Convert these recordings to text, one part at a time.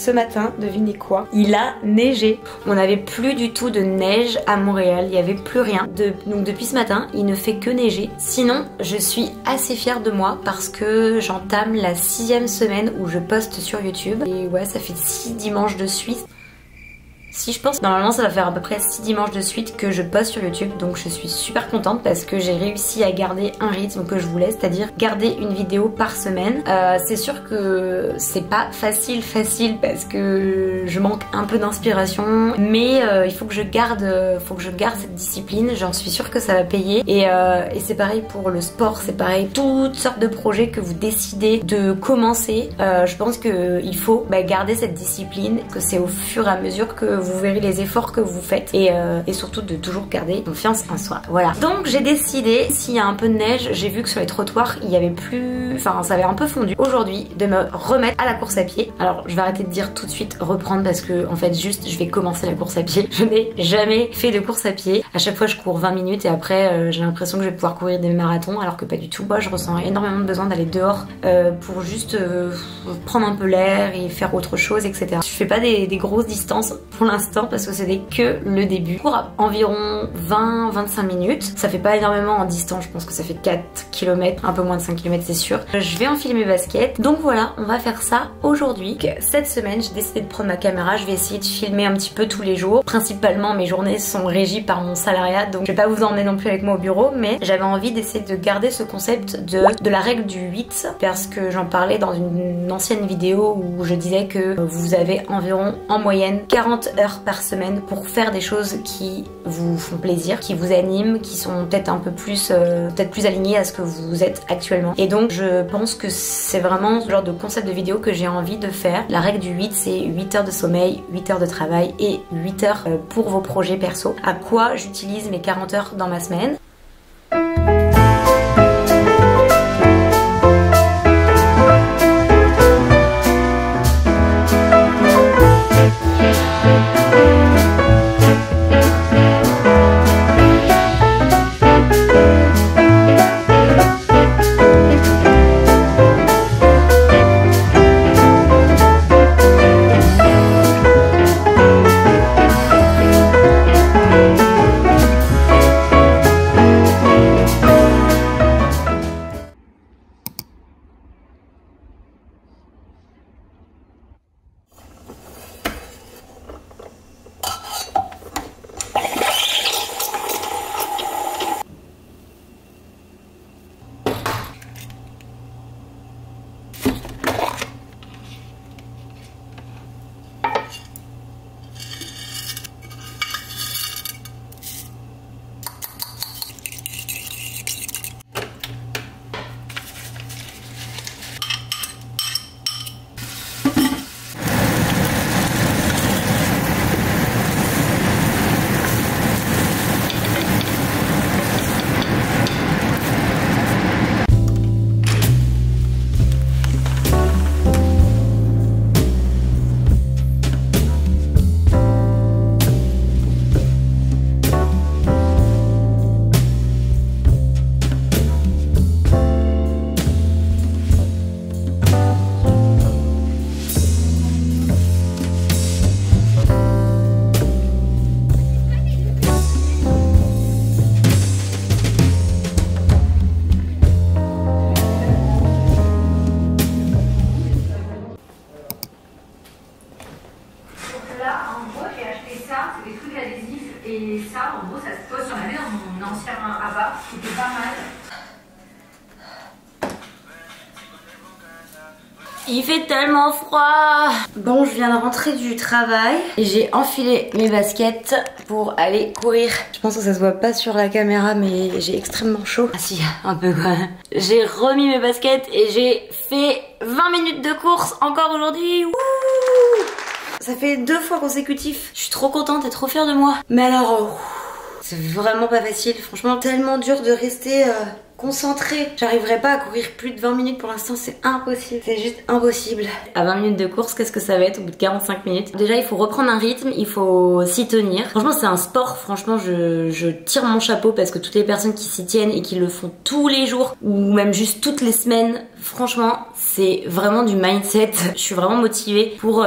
ce matin, devinez quoi? Il a neigé. On n'avait plus du tout de neige à Montréal, il n'y avait plus rien. Donc depuis ce matin, il ne fait que neiger. Sinon, je suis assez fière de moi parce que j'entame la 6e semaine où je poste sur YouTube. Et ouais, ça fait 6 dimanches de suite. Si je pense, normalement ça va faire à peu près 6 dimanches de suite que je poste sur YouTube, donc je suis super contente parce que j'ai réussi à garder un rythme que je voulais, c'est-à-dire garder une vidéo par semaine. C'est sûr que c'est pas facile parce que je manque un peu d'inspiration, mais il faut que je garde cette discipline, j'en suis sûre que ça va payer. Et c'est pareil pour le sport, c'est pareil, toutes sortes de projets que vous décidez de commencer, je pense qu'il faut garder cette discipline, que c'est au fur et à mesure que vous verrez les efforts que vous faites et surtout de toujours garder confiance en soi. Voilà. Donc j'ai décidé, s'il y a un peu de neige, j'ai vu que sur les trottoirs il y avait plus... Enfin ça avait un peu fondu. Aujourd'hui de me remettre à la course à pied. Alors je vais arrêter de dire tout de suite reprendre parce que en fait juste je vais commencer la course à pied. Je n'ai jamais fait de course à pied. À chaque fois je cours 20 minutes et après j'ai l'impression que je vais pouvoir courir des marathons alors que pas du tout. Moi je ressens énormément de besoin d'aller dehors pour juste prendre un peu l'air et faire autre chose, etc. Je fais pas des grosses distances pour l'instant parce que c'était que le début. Je cours à environ 20-25 minutes. Ça fait pas énormément en distance, je pense que ça fait 4 km, un peu moins de 5 km c'est sûr. Je vais enfiler mes baskets. Donc voilà, on va faire ça aujourd'hui. Cette semaine, j'ai décidé de prendre ma caméra. Je vais essayer de filmer un petit peu tous les jours. Principalement, mes journées sont régies par mon salariat, donc je vais pas vous emmener non plus avec moi au bureau, mais j'avais envie d'essayer de garder ce concept de la règle du 8 parce que j'en parlais dans une ancienne vidéo où je disais que vous avez environ en moyenne 40 heures par semaine pour faire des choses qui vous font plaisir, qui vous animent, qui sont peut-être un peu plus alignées à ce que vous êtes actuellement. Et donc je pense que c'est vraiment ce genre de concept de vidéo que j'ai envie de faire. La règle du 8, c'est 8 heures de sommeil, 8 heures de travail et 8 heures pour vos projets perso. À quoi j'utilise mes 40 heures dans ma semaine. Et ça, en gros, ça se pose. J'en avais dans mon ancien abat, qui était pas mal. Il fait tellement froid. Bon, je viens de rentrer du travail et j'ai enfilé mes baskets pour aller courir. Je pense que ça se voit pas sur la caméra, mais j'ai extrêmement chaud. Ah si, un peu quoi. J'ai remis mes baskets et j'ai fait 20 minutes de course encore aujourd'hui. Ça fait 2 fois consécutif. Je suis trop contente et trop fière de moi. Mais alors, c'est vraiment pas facile. Franchement, tellement dur de rester concentrée. J'arriverai pas à courir plus de 20 minutes pour l'instant, c'est impossible. C'est juste impossible. À 20 minutes de course, qu'est-ce que ça va être au bout de 45 minutes? Déjà, il faut reprendre un rythme, il faut s'y tenir. Franchement, c'est un sport. Franchement, je tire mon chapeau parce que toutes les personnes qui s'y tiennent et qui le font tous les jours ou même juste toutes les semaines, franchement, c'est vraiment du mindset. Je suis vraiment motivée pour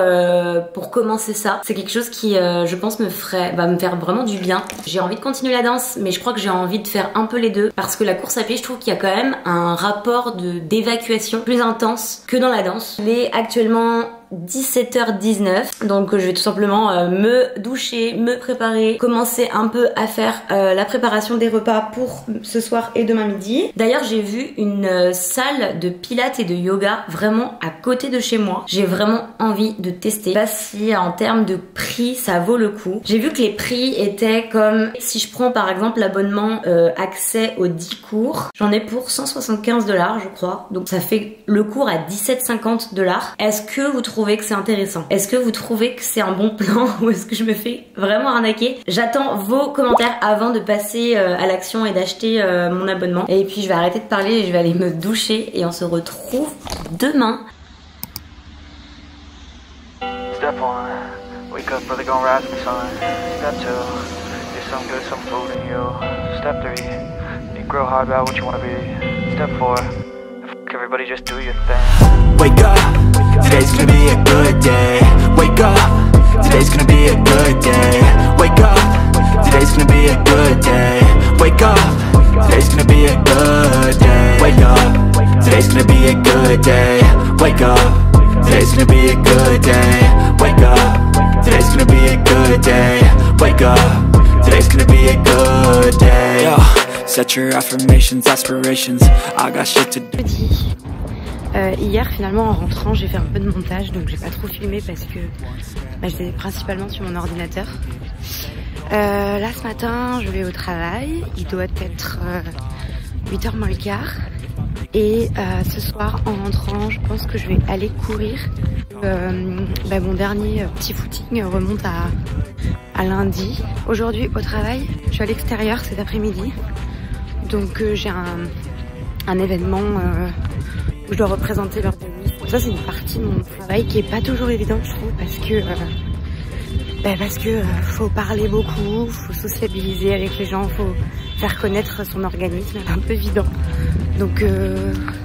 commencer ça. C'est quelque chose qui, je pense, va me faire vraiment du bien. J'ai envie de continuer la danse, mais je crois que j'ai envie de faire un peu les deux parce que la course à pied, je trouve qu'il y a quand même un rapport d'évacuation plus intense que dans la danse. Il est actuellement 17h19, donc je vais tout simplement me doucher, me préparer, commencer un peu à faire la préparation des repas pour ce soir et demain midi. D'ailleurs, j'ai vu une salle de pilates et de yoga vraiment à côté de chez moi. J'ai vraiment envie de tester. Je sais pas si en termes de prix ça vaut le coup. J'ai vu que les prix étaient comme si je prends par exemple l'abonnement accès aux 10 cours, j'en ai pour 175 $, je crois. Donc ça fait le cours à 17,50 $. Est-ce que vous trouvez que c'est intéressant? Est-ce que vous trouvez que c'est un bon plan ou est-ce que je me fais vraiment arnaquer? J'attends vos commentaires avant de passer à l'action et d'acheter mon abonnement. Et puis je vais arrêter de parler et je vais aller me doucher et on se retrouve demain. Step 1, wake up early, gonna rise with the sun. Step 2, get some good, some food in you. Step 3, think real hard about what you wanna be. Step 4, everybody just do your thing. Wake up, today's gonna be a good day. Wake up, today's gonna be a good day. Wake up, today's gonna be a good day. Wake up, today's gonna be a good day. Wake up, today's gonna be a good day. Wake up, today's gonna be a good day. Wake up, today's gonna be a good day. Wake up, today's gonna be a good day. Yo, set your affirmations, aspirations. I got shit to do. Hier finalement en rentrant j'ai fait un peu de montage, donc j'ai pas trop filmé parce que j'étais principalement sur mon ordinateur. Là ce matin je vais au travail, il doit être 8h moins le quart. Et ce soir en rentrant je pense que je vais aller courir. Mon dernier petit footing remonte à lundi. Aujourd'hui au travail je suis à l'extérieur cet après-midi, donc j'ai un événement où je dois représenter l'heure de nuit. Ça c'est une partie de mon travail qui est pas toujours évidente je trouve parce que faut parler beaucoup, faut sociabiliser avec les gens, faut faire connaître son organisme, c'est un peu évident. Donc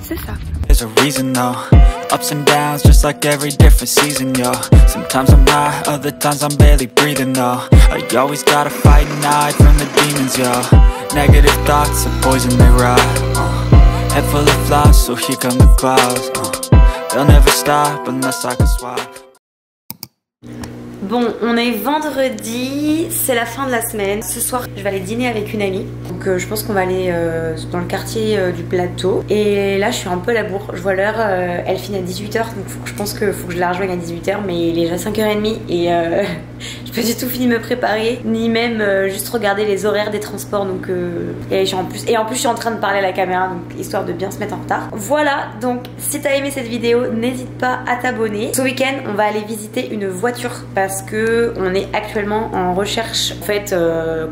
c'est ça. There's a reason though, ups and downs just like every different season, yo. Sometimes I'm high, other times I'm barely breathing though. I always gotta fight and hide from the demons, yo. Negative thoughts are poison, they rot. Head full of flies, so here come the clouds. They'll never stop unless I can swap. Bon, on est vendredi, c'est la fin de la semaine. Ce soir, je vais aller dîner avec une amie. Donc je pense qu'on va aller dans le quartier du plateau. Et là, je suis un peu à la bourre. Je vois l'heure, elle finit à 18h. Donc je pense qu'il faut que je la rejoigne à 18h. Mais il est déjà 5h30 et j'ai pas du tout fini de me préparer. Ni même juste regarder les horaires des transports. Donc, et en plus, je suis en train de parler à la caméra. Donc histoire de bien se mettre en retard. Voilà, donc si t'as aimé cette vidéo, n'hésite pas à t'abonner. Ce week-end, on va aller visiter une voiture parce que on est actuellement en recherche. En fait,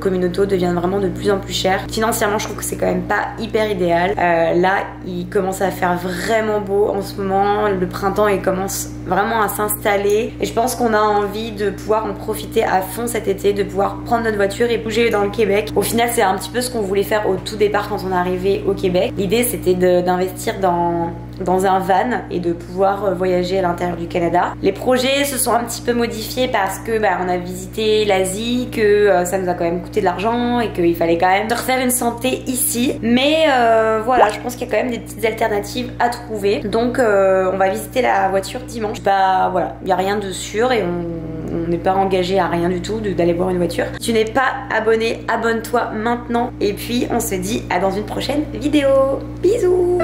comme une auto devient vraiment de plus en plus cher. Financièrement, je trouve que c'est quand même pas hyper idéal. Là, il commence à faire vraiment beau en ce moment. Le printemps, il commence vraiment à s'installer. Et je pense qu'on a envie de pouvoir en profiter à fond cet été, de pouvoir prendre notre voiture et bouger dans le Québec. Au final, c'est un petit peu ce qu'on voulait faire au tout départ quand on est arrivé au Québec. L'idée, c'était d'investir dans un van et de pouvoir voyager à l'intérieur du Canada. Les projets se sont un petit peu modifiés parce que on a visité l'Asie, que ça nous a quand même coûté de l'argent et qu'il fallait quand même refaire une santé ici. Mais voilà, je pense qu'il y a quand même des petites alternatives à trouver. Donc on va visiter la voiture dimanche. Voilà, il n'y a rien de sûr et on n'est pas engagé à rien du tout d'aller voir une voiture. Si tu n'es pas abonné, abonne-toi maintenant. Et puis on se dit à dans une prochaine vidéo. Bisous.